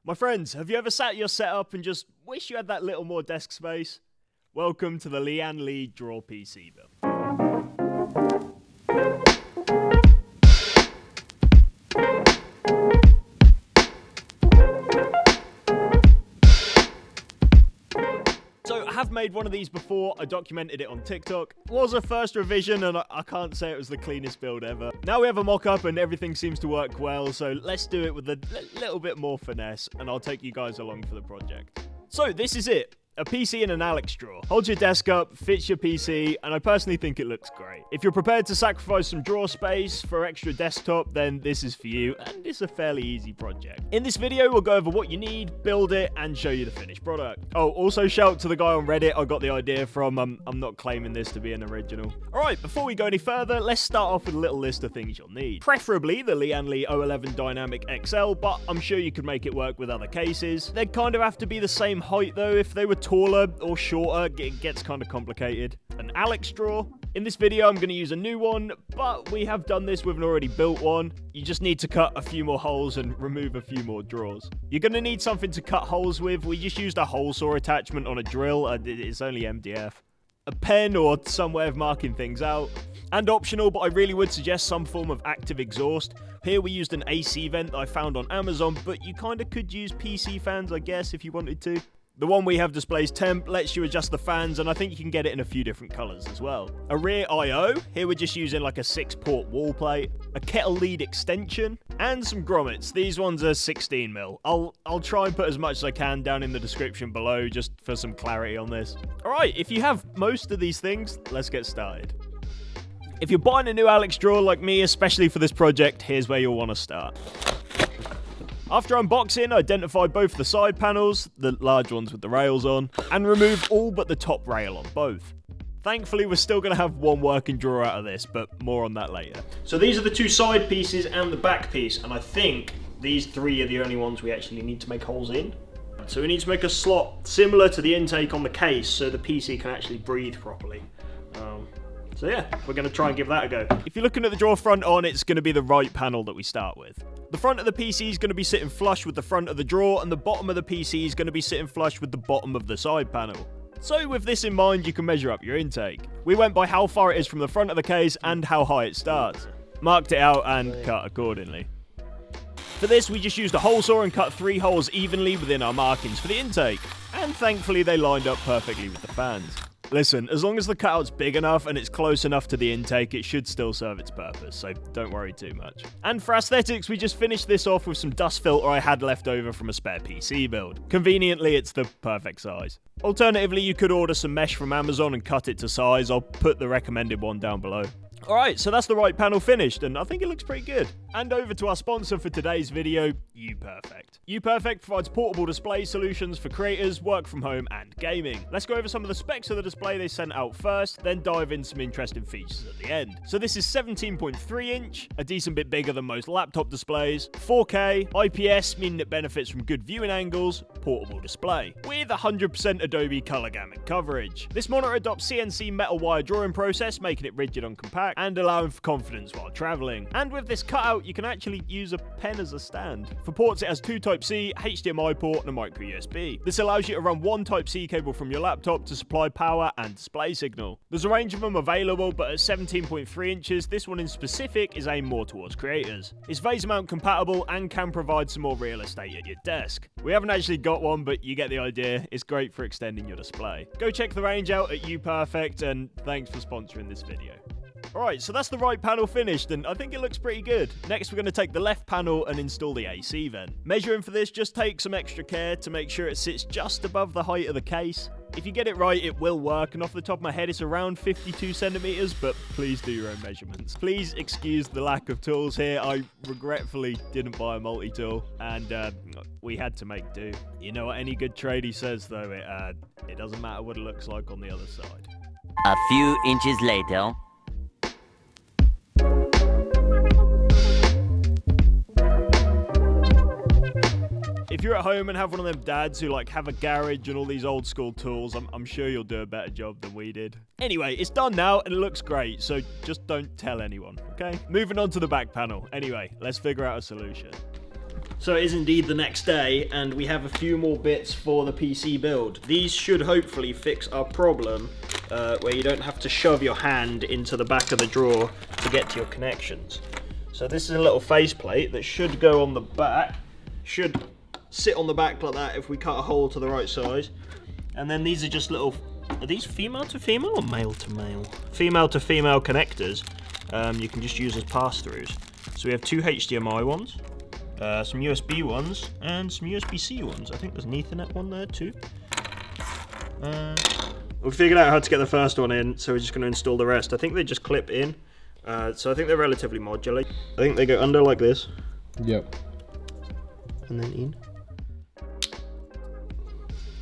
My friends, have you ever sat your setup and just wish you had that little more desk space? Welcome to the Lian Li Draw PC build. So I have made one of these before. I documented it on TikTok. It was a first revision and I can't say it was the cleanest build ever. Now we have a mock-up and everything seems to work well, so let's do it with a little bit more finesse and I'll take you guys along for the project. So this is it. A PC in an Alex drawer. Holds your desk up, fits your PC, and I personally think it looks great. If you're prepared to sacrifice some drawer space for extra desktop, then this is for you, and it's a fairly easy project. In this video, we'll go over what you need, build it, and show you the finished product. Oh, also shout out to the guy on Reddit I got the idea from. I'm not claiming this to be an original. Alright, before we go any further, let's start off with a little list of things you'll need. Preferably the Lian Li O11 Dynamic XL, but I'm sure you could make it work with other cases. They'd kind of have to be the same height though. If they were taller or shorter, it gets kind of complicated. An Alex drawer. In this video, I'm going to use a new one, but we have done this with an already built one. You just need to cut a few more holes and remove a few more drawers. You're going to need something to cut holes with. We just used a hole saw attachment on a drill. It's only MDF. A pen or some way of marking things out. And optional, but I really would suggest some form of active exhaust. Here we used an AC vent that I found on Amazon, but you kind of could use PC fans, I guess, if you wanted to. The one we have displays temp, lets you adjust the fans, and I think you can get it in a few different colours as well. A rear I/O, here we're just using like a 6-port wall plate, a kettle lead extension, and some grommets. These ones are 16mm. I'll try and put as much as I can down in the description below, just for some clarity on this. Alright, if you have most of these things, let's get started. If you're buying a new Alex drawer like me, especially for this project, here's where you'll want to start. After unboxing, identify both the side panels, the large ones with the rails on, and remove all but the top rail on both. Thankfully, we're still going to have one working drawer out of this, but more on that later. So these are the two side pieces and the back piece, and I think these three are the only ones we actually need to make holes in. So we need to make a slot similar to the intake on the case so the PC can actually breathe properly. So yeah, we're going to try and give that a go. If you're looking at the drawer front on, it's going to be the right panel that we start with. The front of the PC is going to be sitting flush with the front of the drawer, and the bottom of the PC is going to be sitting flush with the bottom of the side panel. So with this in mind, you can measure up your intake. We went by how far it is from the front of the case and how high it starts. Marked it out and cut accordingly. For this, we just used a hole saw and cut 3 holes evenly within our markings for the intake. And thankfully, they lined up perfectly with the fans. Listen, as long as the cutout's big enough and it's close enough to the intake, it should still serve its purpose, so don't worry too much. And for aesthetics, we just finished this off with some dust filter I had left over from a spare PC build. Conveniently, it's the perfect size. Alternatively, you could order some mesh from Amazon and cut it to size. I'll put the recommended one down below. Alright, so that's the right panel finished, and I think it looks pretty good. And over to our sponsor for today's video, UPerfect. UPerfect provides portable display solutions for creators, work from home, and gaming. Let's go over some of the specs of the display they sent out first, then dive in some interesting features at the end. So this is 17.3 inch, a decent bit bigger than most laptop displays, 4K, IPS meaning it benefits from good viewing angles, portable display, with 100% Adobe color gamut coverage. This monitor adopts CNC metal wire drawing process, making it rigid and compact, and allowing for confidence while traveling. And with this cutout, you can actually use a pen as a stand. For ports, it has 2 Type-C, HDMI port, and a micro USB. This allows you to run 1 Type-C cable from your laptop to supply power and display signal. There's a range of them available, but at 17.3 inches, this one in specific is aimed more towards creators. It's VESA mount compatible and can provide some more real estate at your desk. We haven't actually got one, but you get the idea. It's great for extending your display. Go check the range out at UPerfect, and thanks for sponsoring this video. Alright, so that's the right panel finished, and I think it looks pretty good. Next, we're going to take the left panel and install the AC vent. Measuring for this, just take some extra care to make sure it sits just above the height of the case. If you get it right, it will work, and off the top of my head, it's around 52 centimeters, but please do your own measurements. Please excuse the lack of tools here. I regretfully didn't buy a multi-tool, and we had to make do. You know what any good tradie says, though? It doesn't matter what it looks like on the other side. A few inches later. If you're at home and have one of them dads who have a garage and all these old school tools, I'm sure you'll do a better job than we did. Anyway, it's done now and it looks great, so just don't tell anyone, okay? Moving on to the back panel. Anyway, let's figure out a solution. So it is indeed the next day, and we have a few more bits for the PC build. These should hopefully fix our problem where you don't have to shove your hand into the back of the drawer to get to your connections. So this is a little faceplate that should go on the back, should sit on the back like that if we cut a hole to the right size. And then these are just little, are these female to female or male to male? Female to female connectors you can just use as pass-throughs. So we have 2 HDMI ones, some USB ones, and some USB-C ones. I think there's an Ethernet one there too. We figured out how to get the first one in, so we're just going to install the rest. I think they just clip in, so I think they're relatively modular. I think they go under like this. Yep. And then in.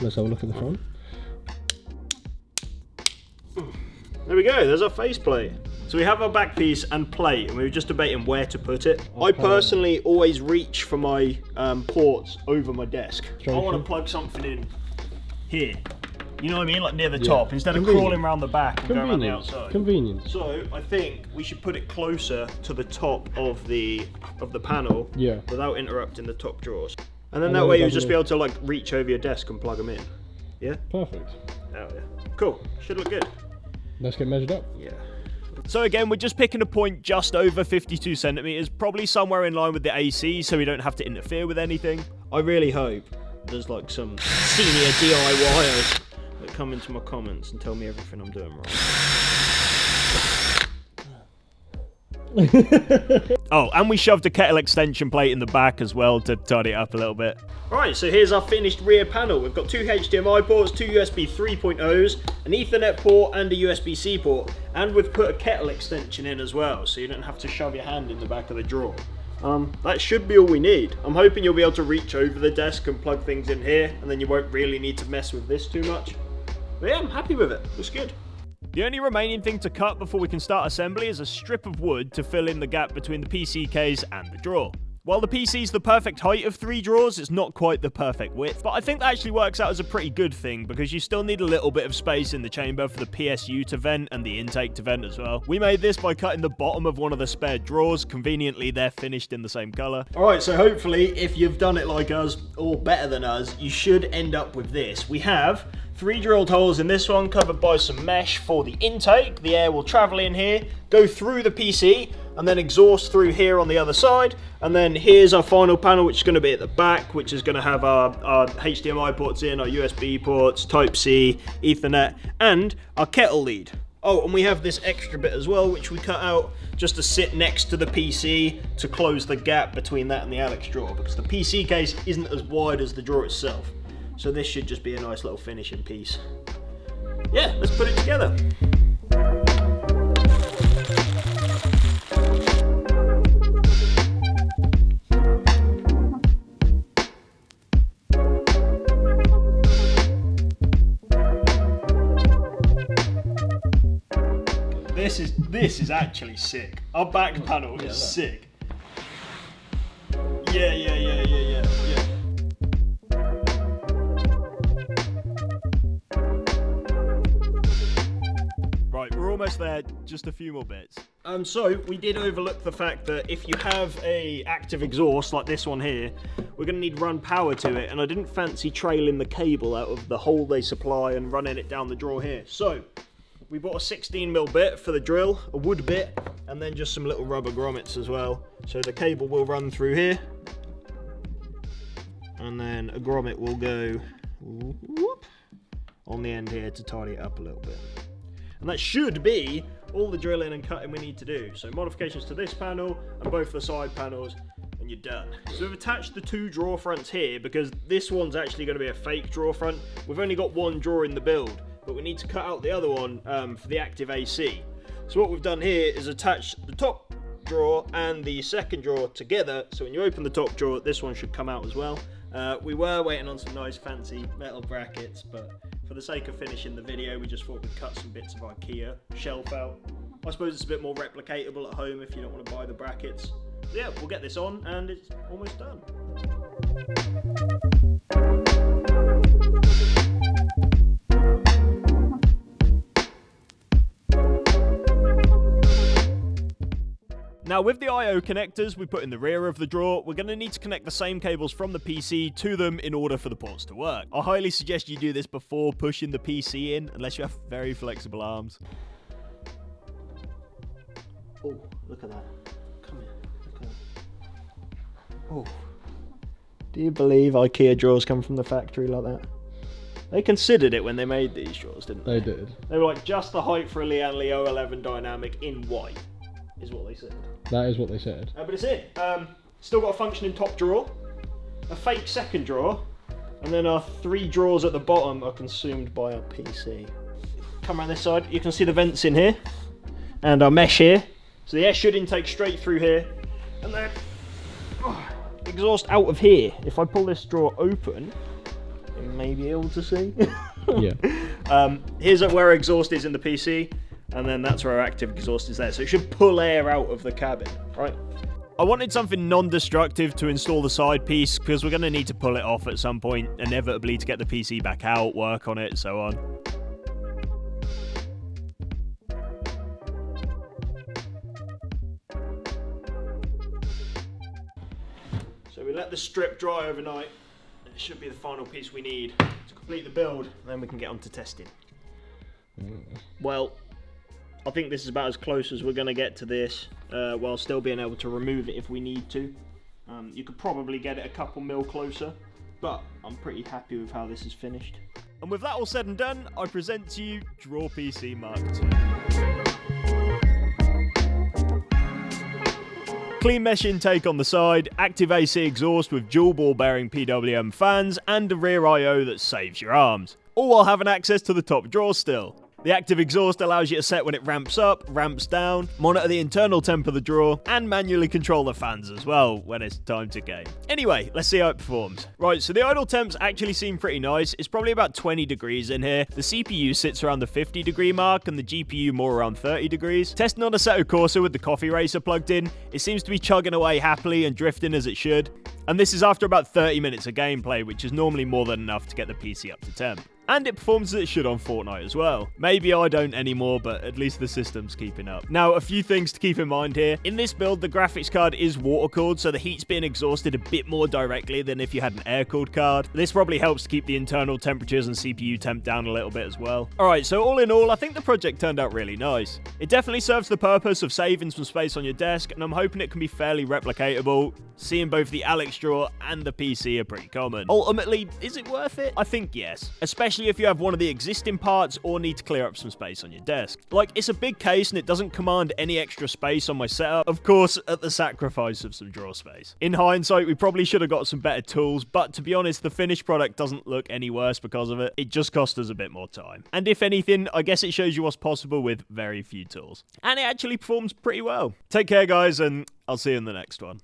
Let's have a look at the front. There we go, there's our faceplate. So we have our back piece and plate, and we were just debating where to put it. I personally always reach for my ports over my desk. I want to plug something in here. You know what I mean? Like near the top, instead of crawling around the back and going around the outside. Convenient. So I think we should put it closer to the top of the panel, without interrupting the top drawers. And then that way you'll just be able to like reach over your desk and plug them in. Yeah? Perfect. Oh yeah. Cool. Should look good. Let's get measured up. Yeah. So again, we're just picking a point just over 52 centimeters, probably somewhere in line with the AC, so we don't have to interfere with anything. I really hope there's like some senior DIYers that come into my comments and tell me everything I'm doing wrong. Oh, and we shoved a kettle extension plate in the back as well to tidy it up a little bit. Alright, so here's our finished rear panel. We've got 2 HDMI ports, 2 USB 3.0s, an Ethernet port and a USB-C port. And we've put a kettle extension in as well, so you don't have to shove your hand in the back of the drawer. That should be all we need. I'm hoping you'll be able to reach over the desk and plug things in here, and then you won't really need to mess with this too much. But yeah, I'm happy with it. Looks good. The only remaining thing to cut before we can start assembly is a strip of wood to fill in the gap between the PC case and the drawer. While the PC's the perfect height of 3 drawers, it's not quite the perfect width, but I think that actually works out as a pretty good thing because you still need a little bit of space in the chamber for the PSU to vent and the intake to vent as well. We made this by cutting the bottom of one of the spare drawers. Conveniently, they're finished in the same color. Alright, so hopefully, if you've done it like us, or better than us, you should end up with this. We have 3 drilled holes in this one, covered by some mesh for the intake. The air will travel in here, go through the PC, and then exhaust through here on the other side. And then here's our final panel, which is going to be at the back, which is going to have our HDMI ports in, our USB ports, Type-C, Ethernet, and our kettle lead. Oh, and we have this extra bit as well, which we cut out just to sit next to the PC to close the gap between that and the Alex drawer, because the PC case isn't as wide as the drawer itself. So this should just be a nice little finishing piece. Yeah, let's put it together. This is actually sick. Our back panel is sick. Yeah. Right, we're almost there, just a few more bits. So we did overlook the fact that if you have a active exhaust like this one here, we're going to need run power to it, and I didn't fancy trailing the cable out of the hole they supply and running it down the drawer here. So we bought a 16mm bit for the drill, a wood bit, and then just some little rubber grommets as well. So the cable will run through here, and then a grommet will go whoop, on the end here to tidy it up a little bit. And that should be all the drilling and cutting we need to do. So modifications to this panel and both the side panels, and you're done. So we've attached the 2 drawer fronts here because this one's actually going to be a fake drawer front. We've only got 1 drawer in the build, but we need to cut out the other one for the active AC. So what we've done here is attach the top drawer and the second drawer together, so when you open the top drawer, this one should come out as well. We were waiting on some nice fancy metal brackets, but for the sake of finishing the video, we just thought we'd cut some bits of IKEA shelf out. I suppose it's a bit more replicatable at home if you don't want to buy the brackets. So yeah, we'll get this on and it's almost done. Now Now with the I/O connectors we put in the rear of the drawer, we're going to need to connect the same cables from the PC to them in order for the ports to work. I highly suggest you do this before pushing the PC in, unless you have very flexible arms. Oh, look at that. Come here. Look at that. Oh. Do you believe IKEA drawers come from the factory like that? They considered it when they made these drawers, didn't they? They did. They were like just the height for a Lian Li 11 Dynamic in white, is what they said. That is what they said. But it's it. Still got a functioning top drawer, a fake second drawer, and then our 3 drawers at the bottom are consumed by our PC. Come around this side, you can see the vents in here, and our mesh here. So the air should intake straight through here, and then exhaust out of here. If I pull this drawer open, you may be able to see. Yeah. Here's where exhaust is in the PC, and then that's where our active exhaust is there. So it should pull air out of the cabin, right? I wanted something non-destructive to install the side piece, because we're going to need to pull it off at some point, inevitably, to get the PC back out, work on it, so on. So we let the strip dry overnight, and it should be the final piece we need to complete the build, and then we can get on to testing. Well, I think this is about as close as we're going to get to this, while still being able to remove it if we need to. You could probably get it a couple mil closer, but I'm pretty happy with how this is finished. And with that all said and done, I present to you Draw PC Mark II. Clean mesh intake on the side, active AC exhaust with dual ball bearing PWM fans, and a rear I/O that saves your arms. All while having access to the top drawer still. The active exhaust allows you to set when it ramps up, ramps down, monitor the internal temp of the drawer, and manually control the fans as well when it's time to game. Anyway, let's see how it performs. Right, so the idle temps actually seem pretty nice. It's probably about 20 degrees in here. The CPU sits around the 50 degree mark and the GPU more around 30 degrees. Testing on Assetto Corsa with the coffee racer plugged in, it seems to be chugging away happily and drifting as it should. And this is after about 30 minutes of gameplay, which is normally more than enough to get the PC up to temp. And it performs as it should on Fortnite as well. Maybe I don't anymore, but at least the system's keeping up. Now, a few things to keep in mind here. In this build, the graphics card is water-cooled, so the heat's being exhausted a bit more directly than if you had an air-cooled card. This probably helps to keep the internal temperatures and CPU temp down a little bit as well. Alright, so all in all, I think the project turned out really nice. It definitely serves the purpose of saving some space on your desk, and I'm hoping it can be fairly replicatable. Seeing both the Alex drawer and the PC are pretty common. Ultimately, is it worth it? I think yes. Especially if you have one of the existing parts or need to clear up some space on your desk. Like, it's a big case and it doesn't command any extra space on my setup, of course at the sacrifice of some drawer space. In hindsight, we probably should have got some better tools, but to be honest, the finished product doesn't look any worse because of it. It just cost us a bit more time. And if anything, I guess it shows you what's possible with very few tools. And it actually performs pretty well. Take care guys, and I'll see you in the next one.